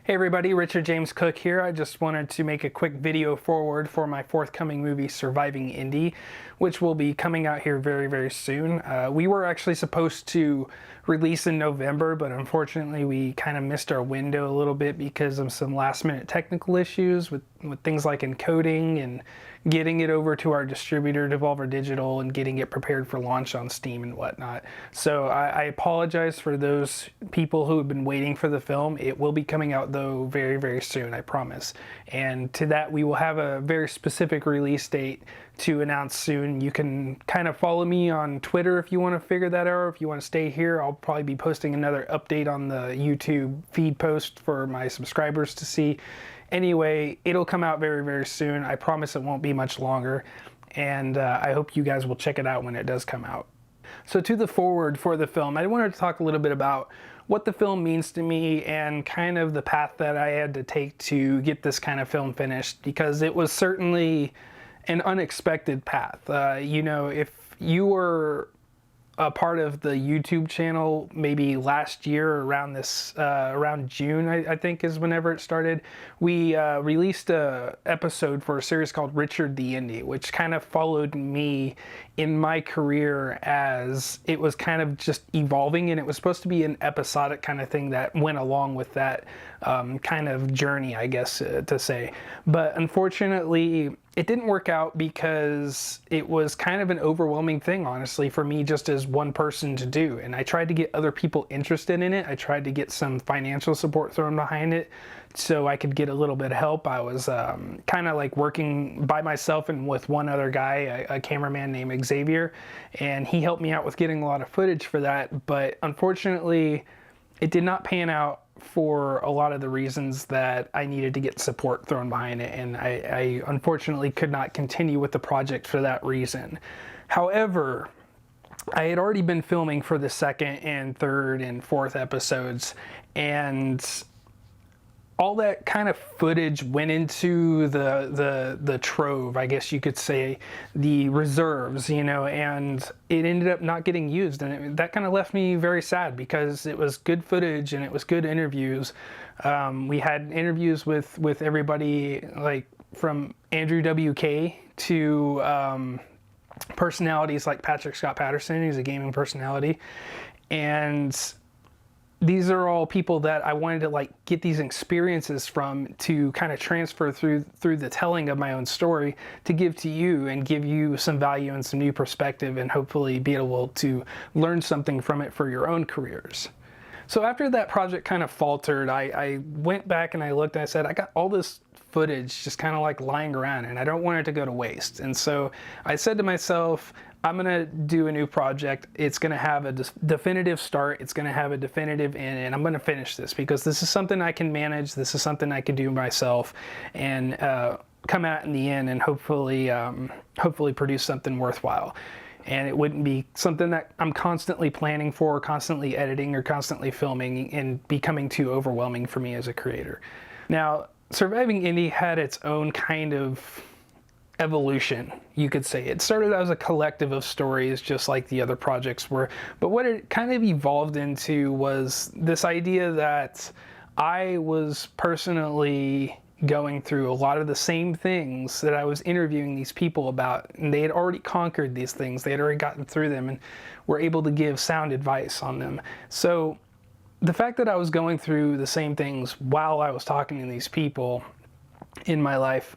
Hey everybody, Richard James Cook here. I just wanted to make a quick video forward for my forthcoming movie, Surviving Indy, which will be coming out here very, very soon. We were actually supposed to release in November, but unfortunately we kind of missed our window a little bit because of some last-minute technical issues with things like encoding and getting it over to our distributor, Devolver Digital, and getting it prepared for launch on Steam and whatnot. So I apologize for those people who have been waiting for the film. It will be coming out though very, very soon, I promise. And to that, we will have a very specific release date to announce soon. You can kind of follow me on Twitter if you want to figure that out. If you want to stay here, I'll probably be posting another update on the YouTube feed post for my subscribers to see. Anyway, it'll come out very, very soon. I promise it won't be much longer, and I hope you guys will check it out when it does come out. So to the foreword for the film, I wanted to talk a little bit about what the film means to me and kind of the path that I had to take to get this kind of film finished, because it was certainly an unexpected path. You know, if you were a part of the YouTube channel maybe last year around around June, I think is whenever it started, we released a episode for a series called Richard the Indie, which kind of followed me in my career as it was kind of just evolving, and it was supposed to be an episodic kind of thing that went along with that kind of journey, I guess to say. But unfortunately, it didn't work out because it was kind of an overwhelming thing, honestly, for me just as one person to do. And I tried to get other people interested in it. I tried to get some financial support thrown behind it so I could get a little bit of help. I was kind of like working by myself and with one other guy, a cameraman named Xavier, and he helped me out with getting a lot of footage for that. But unfortunately, it did not pan out for a lot of the reasons that I needed to get support thrown behind it, and I unfortunately could not continue with the project for that reason. However, I had already been filming for the second and third and fourth episodes, and all that kind of footage went into the trove, I guess you could say, the reserves, you know, and it ended up not getting used, and that kind of left me very sad because it was good footage and it was good interviews. We had interviews with everybody, like from Andrew WK to personalities like Patrick Scott Patterson, who's a gaming personality, and these are all people that I wanted to like get these experiences from to kind of transfer through the telling of my own story to give to you and give you some value and some new perspective, and hopefully be able to learn something from it for your own careers. So after that project kind of faltered, I went back and I looked and I said, I got all this footage just kind of like lying around and I don't want it to go to waste. And so I said to myself, I'm going to do a new project. It's going to have a definitive start. It's going to have a definitive end, and I'm going to finish this because this is something I can manage. This is something I can do myself and come out in the end and hopefully produce something worthwhile. And it wouldn't be something that I'm constantly planning for, constantly editing, or constantly filming and becoming too overwhelming for me as a creator. Now, Surviving Indy had its own kind of evolution, you could say. It started as a collective of stories just like the other projects were, but what it kind of evolved into was this idea that I was personally going through a lot of the same things that I was interviewing these people about, and they had already conquered these things. They had already gotten through them and were able to give sound advice on them. So the fact that I was going through the same things while I was talking to these people in my life,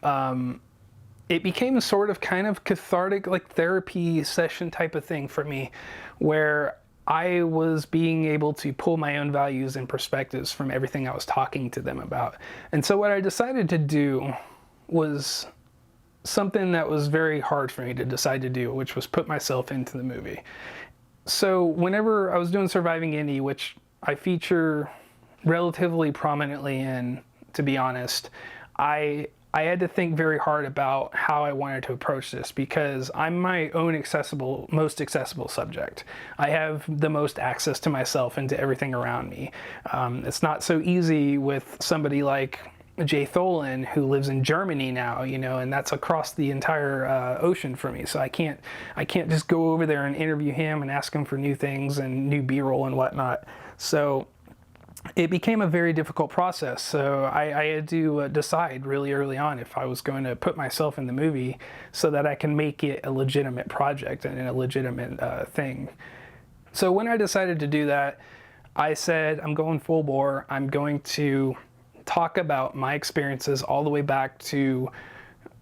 it became a sort of kind of cathartic, like therapy session type of thing for me, where I was being able to pull my own values and perspectives from everything I was talking to them about. And so what I decided to do was something that was very hard for me to decide to do, which was put myself into the movie. So whenever I was doing Surviving Indy, which I feature relatively prominently in, to be honest, I had to think very hard about how I wanted to approach this, because I'm my own most accessible subject. I have the most access to myself and to everything around me. It's not so easy with somebody like Jay Tholen, who lives in Germany now, you know, and that's across the entire ocean for me. So I can't just go over there and interview him and ask him for new things and new B-roll and whatnot. So it became a very difficult process. So I had to decide really early on if I was going to put myself in the movie so that I can make it a legitimate project and a legitimate thing. So when I decided to do that, I said, I'm going full bore. I'm going to talk about my experiences all the way back to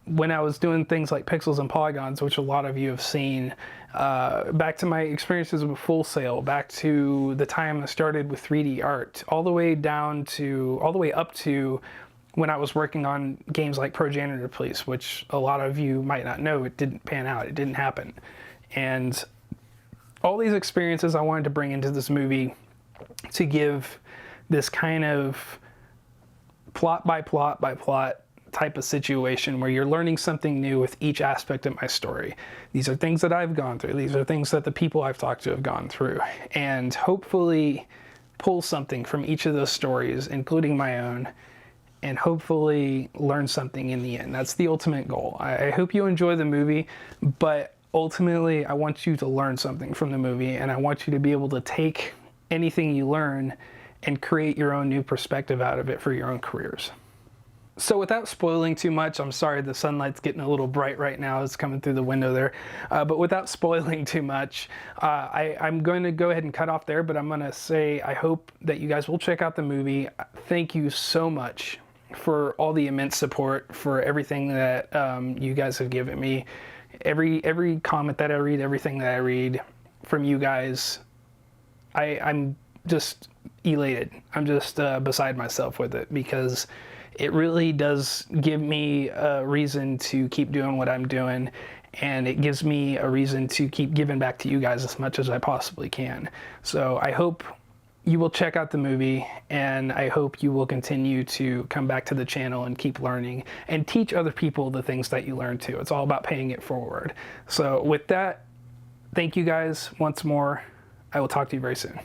when I was doing things like pixels and polygons, which a lot of you have seen, back to my experiences with Full Sail, back to the time I started with 3D art, all the way up to when I was working on games like Pro Janitor Police, which a lot of you might not know, it didn't pan out, it didn't happen. And all these experiences I wanted to bring into this movie to give this kind of plot by plot by plot type of situation where you're learning something new with each aspect of my story. These are things that I've gone through. These are things that the people I've talked to have gone through, and hopefully pull something from each of those stories, including my own, and hopefully learn something in the end. That's the ultimate goal. I hope you enjoy the movie, but ultimately I want you to learn something from the movie, and I want you to be able to take anything you learn and create your own new perspective out of it for your own careers. So without spoiling too much, I'm sorry the sunlight's getting a little bright right now, it's coming through the window there, but without spoiling too much, I'm going to go ahead and cut off there, but I'm going to say I hope that you guys will check out the movie. Thank you so much for all the immense support, for everything that you guys have given me. Every comment that I read, everything that I read from you guys, I'm just elated. I'm just beside myself with it, because it really does give me a reason to keep doing what I'm doing, and it gives me a reason to keep giving back to you guys as much as I possibly can. So I hope you will check out the movie, and I hope you will continue to come back to the channel and keep learning and teach other people the things that you learn too. It's all about paying it forward. So with that, thank you guys once more. I will talk to you very soon.